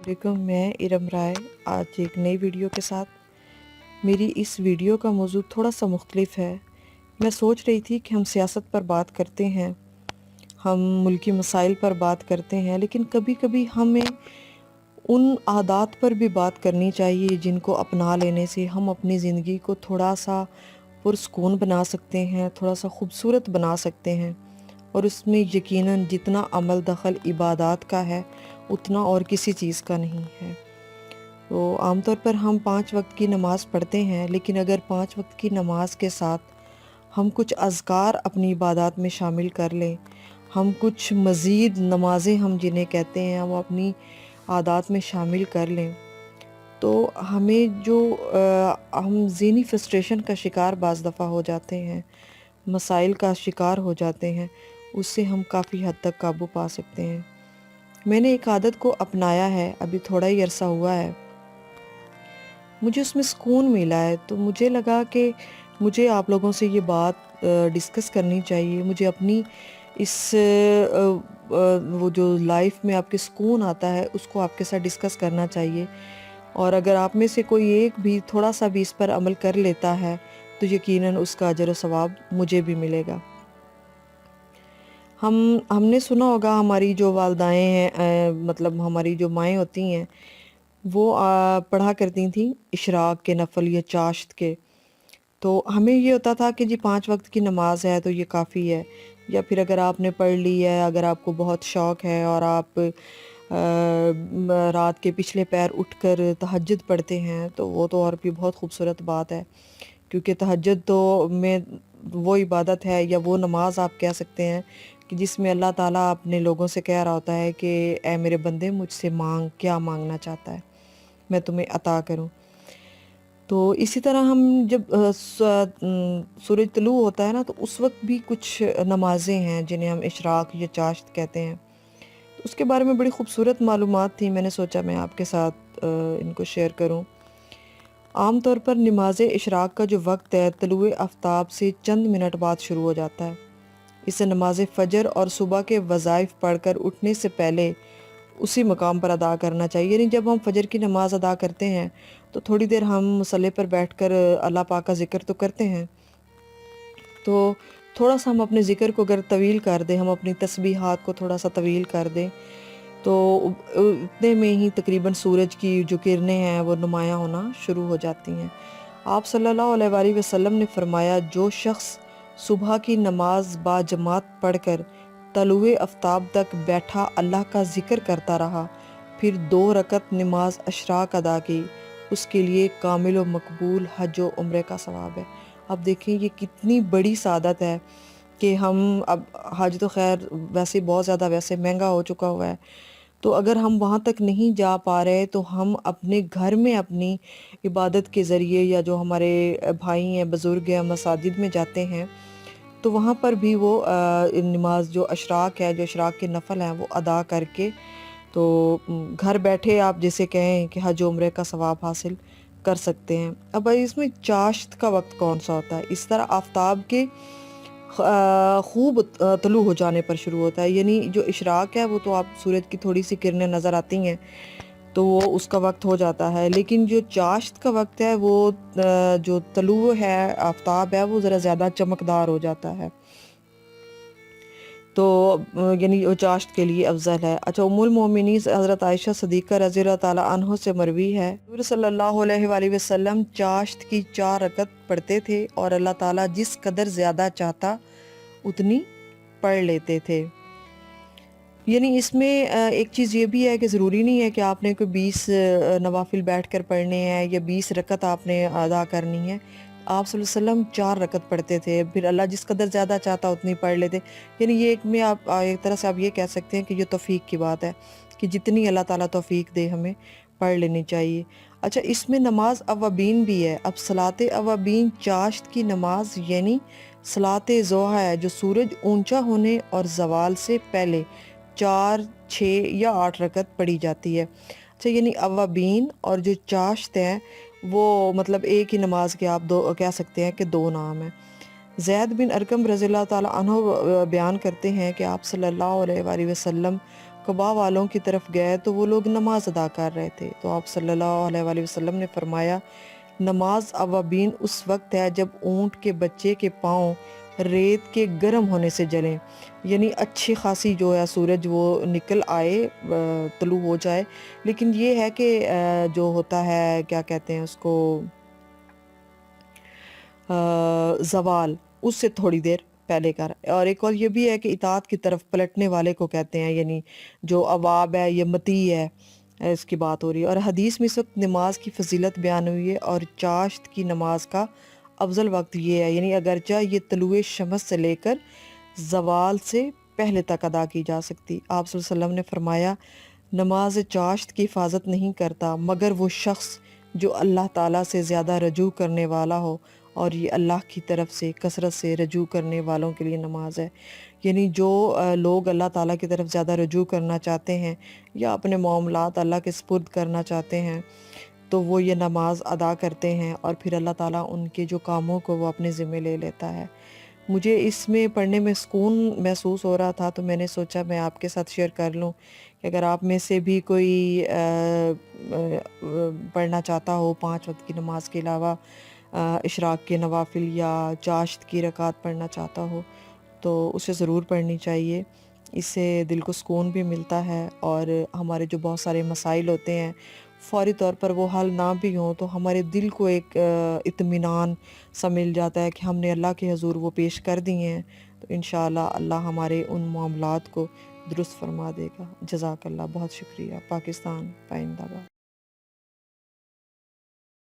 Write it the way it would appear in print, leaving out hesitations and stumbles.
वालेकुम, मैं इरम राय आज एक नई वीडियो के साथ। मेरी इस वीडियो का मौजू थोड़ा सा मुख्तलिफ है। मैं सोच रही थी कि हम सियासत पर बात करते हैं, हम मुल्की मसाइल पर बात करते हैं, लेकिन कभी कभी हमें उन आदात पर भी बात करनी चाहिए जिनको अपना लेने से हम अपनी ज़िंदगी को थोड़ा सा पुरसकून बना सकते हैं, थोड़ा सा खूबसूरत बना सकते हैं। और उसमें यकीनन जितना अमल दखल इबादत का है उतना और किसी चीज़ का नहीं है। तो आमतौर पर हम 5 वक्त की नमाज़ पढ़ते हैं, लेकिन अगर 5 वक्त की नमाज के साथ हम कुछ अज़कार अपनी इबादत में शामिल कर लें, हम कुछ मज़ीद नमाज़ें हम जिन्हें कहते हैं वो अपनी आदात में शामिल कर लें, तो हमें जो हम ज़हनी फ्रस्ट्रेशन का शिकार बाज़ दफ़ा हो जाते हैं, मसाइल का शिकार हो जाते हैं, उससे हम काफ़ी हद तक काबू पा सकते हैं। मैंने एक आदत को अपनाया है, अभी थोड़ा ही अरसा हुआ है, मुझे उसमें सुकून मिला है, तो मुझे लगा कि मुझे आप लोगों से ये बात डिस्कस करनी चाहिए। मुझे अपनी इस वो जो लाइफ में आपके सुकून आता है उसको आपके साथ डिस्कस करना चाहिए। और अगर आप में से कोई एक भी थोड़ा सा भी इस पर अमल कर लेता है तो यकीनन उसका अजर व सवाब मुझे भी मिलेगा। हमने सुना होगा, हमारी जो वालदाएँ हैं, मतलब हमारी जो माएँ होती हैं, वो पढ़ा करती थीं इशराक के नफल या चाश्त के। तो हमें ये होता था कि जी 5 वक्त की नमाज है तो ये काफ़ी है, या फिर अगर आपने पढ़ ली है, अगर आपको बहुत शौक़ है और आप रात के पिछले पैर उठकर तहज्जुद पढ़ते हैं तो वो तो और भी बहुत खूबसूरत बात है। क्योंकि तहज्जुद तो में वो इबादत है या वो नमाज आप कह सकते हैं कि जिसमें अल्लाह ताला अपने लोगों से कह रहा होता है कि ऐ मेरे बंदे मुझसे मांग, क्या मांगना चाहता है, मैं तुम्हें अता करूं। तो इसी तरह हम जब सूरज तुलू होता है ना, तो उस वक्त भी कुछ नमाजें हैं जिन्हें हम इशराक या चाश्त कहते हैं। तो उसके बारे में बड़ी खूबसूरत मालूमात थी, मैंने सोचा मैं आपके साथ इनको शेयर करूं। आम तौर पर नमाज इशराक का जो वक्त है तलुए आफ्ताब से चंद मिनट बाद शुरू हो जाता है। इसे नमाज फ़जर और सुबह के वज़ाइफ पढ़कर उठने से पहले उसी मकाम पर अदा करना चाहिए। यानी जब हम फ़जर की नमाज़ अदा करते हैं तो थोड़ी देर हम मुसल्ले पर बैठकर अल्लाह पाक का ज़िक्र तो करते हैं। तो थोड़ा सा हम अपने ज़िक्र को अगर तवील कर दें, हम अपनी तस्बीहात को थोड़ा सा तवील कर दें, तो उतने में ही तकरीबन सूरज की जो किरणें हैं वो नुमायाँ होना शुरू हो जाती हैं। आप सल्लल्लाहु अलैहि वसल्लम ने फरमाया, जो शख्स सुबह की नमाज बाजमात पढ़कर तलुए आफ्ताब तक बैठा अल्लाह का ज़िक्र करता रहा, फिर 2 रकत नमाज अशराक अदा की, उसके लिए कामिल व मकबूल हज व उम्रे का सवाब है। अब देखें ये कितनी बड़ी सादत है कि हम अब हज तो ख़ैर वैसे बहुत ज़्यादा वैसे महंगा हो चुका हुआ है, तो अगर हम वहाँ तक नहीं जा पा रहे तो हम अपने घर में अपनी इबादत के ज़रिए, या जो हमारे भाई हैं, बुज़ुर्ग हैं, मसाजिद में जाते हैं, तो वहाँ पर भी वो नमाज जो अशराक है, जो अशराक के नफल हैं, वो अदा करके तो घर बैठे आप जिसे कहें कि हज उम्रे का सवाब हासिल कर सकते हैं। अब इसमें चाश्त का वक्त कौन सा होता है? इस तरह आफ्ताब के खूब तुलू हो जाने पर शुरू होता है। यानी जो इशराक है वो तो आप सूरज की थोड़ी सी किरणें नज़र आती हैं तो वो उसका वक्त हो जाता है, लेकिन जो चाश्त का वक्त है वो जो तलू है, आफ्ताब है, वो ज़रा ज़्यादा चमकदार हो जाता है, तो यानी वो चाश्त के लिए अफजल है। अच्छा, उम्मुल मोमिनीन हज़रत आयशा सिद्दीक़ा रज़ी अल्लाह ताला अन्हा से मरवी है, हुज़ूर सल्लल्लाहु अलैहि वसल्लम चाश्त की 4 रकत पढ़ते थे और अल्लाह ताला जिस कदर ज़्यादा चाहता उतनी पढ़ लेते थे। यानी इसमें एक चीज़ ये भी है कि ज़रूरी नहीं है कि आपने कोई 20 नवाफिल बैठ कर पढ़ने हैं या 20 रकत आपने अदा करनी है। आप सल्लल्लाहु अलैहि वसल्लम 4 रकत पढ़ते थे, फिर अल्लाह जिस कदर ज़्यादा चाहता उतनी पढ़ लेते। यानी ये एक में आप एक तरह से आप ये कह सकते हैं कि ये तौफ़ीक की बात है कि जितनी अल्लाह ताला तौफ़ीक दे हमें पढ़ लेनी चाहिए। अच्छा, इसमें नमाज अवाबीन भी है। अब सलात अवाबीन चाश्त की नमाज यानी सलात ज़ोहा है, जो सूरज ऊंचा होने और ज़वाल से पहले 4, 6 या 8 रकत पढ़ी जाती है। अच्छा, यानी अवाबीन और जो चाश्त है वो मतलब एक ही नमाज के आप दो कह सकते हैं कि 2 नाम हैं। ज़ैद बिन अरकम रज़ियल्लाहु ताला अन्हु बयान करते हैं कि आप सल्लल्लाहु अलैहि वसल्लम قبا والوں کی طرف گئے تو وہ لوگ نماز ادا کر رہے تھے، تو آپ صلی اللہ علیہ وآلہ وسلم نے فرمایا نماز اوابین اس وقت ہے جب اونٹ کے بچے کے پاؤں ریت کے گرم ہونے سے جلیں، یعنی اچھی خاصی جو ہے سورج وہ نکل آئے، طلوع ہو جائے، لیکن یہ ہے کہ جو ہوتا ہے کیا کہتے ہیں اس کو، زوال، اس سے تھوڑی دیر پہلے کر، اور ایک اور یہ بھی ہے کہ اطاعت کی طرف پلٹنے والے کو کہتے ہیں، یعنی جو اواب ہے یہ متی ہے، اس کی بات ہو رہی ہے۔ اور حدیث میں اس وقت نماز کی فضیلت بیان ہوئی ہے، اور چاشت کی نماز کا افضل وقت یہ ہے، یعنی اگرچہ یہ طلوع شمس سے لے کر زوال سے پہلے تک ادا کی جا سکتی۔ آپ صلی اللہ علیہ وسلم نے فرمایا نماز چاشت کی حفاظت نہیں کرتا مگر وہ شخص جو اللہ تعالیٰ سے زیادہ رجوع کرنے والا ہو، اور یہ اللہ کی طرف سے کثرت سے رجوع کرنے والوں کے لیے نماز ہے، یعنی جو لوگ اللہ تعالیٰ کی طرف زیادہ رجوع کرنا چاہتے ہیں یا اپنے معاملات اللہ کے سپرد کرنا چاہتے ہیں تو وہ یہ نماز ادا کرتے ہیں، اور پھر اللہ تعالیٰ ان کے جو کاموں کو وہ اپنے ذمہ لے لیتا ہے۔ مجھے اس میں پڑھنے میں سکون محسوس ہو رہا تھا، تو میں نے سوچا میں آپ کے ساتھ شیئر کر لوں کہ اگر آپ میں سے بھی کوئی پڑھنا چاہتا ہو 5 وقت کی نماز کے علاوہ اشراق کے نوافل یا چاشت کی رکعات پڑھنا چاہتا ہو تو اسے ضرور پڑھنی چاہیے۔ اس سے دل کو سکون بھی ملتا ہے، اور ہمارے جو بہت سارے مسائل ہوتے ہیں فوری طور پر وہ حل نہ بھی ہوں تو ہمارے دل کو ایک اطمینان سا مل جاتا ہے کہ ہم نے اللہ کے حضور وہ پیش کر دیے ہیں، تو انشاءاللہ اللہ ہمارے ان معاملات کو درست فرما دے گا۔ جزاک اللہ، بہت شکریہ۔ پاکستان پائندہ باد۔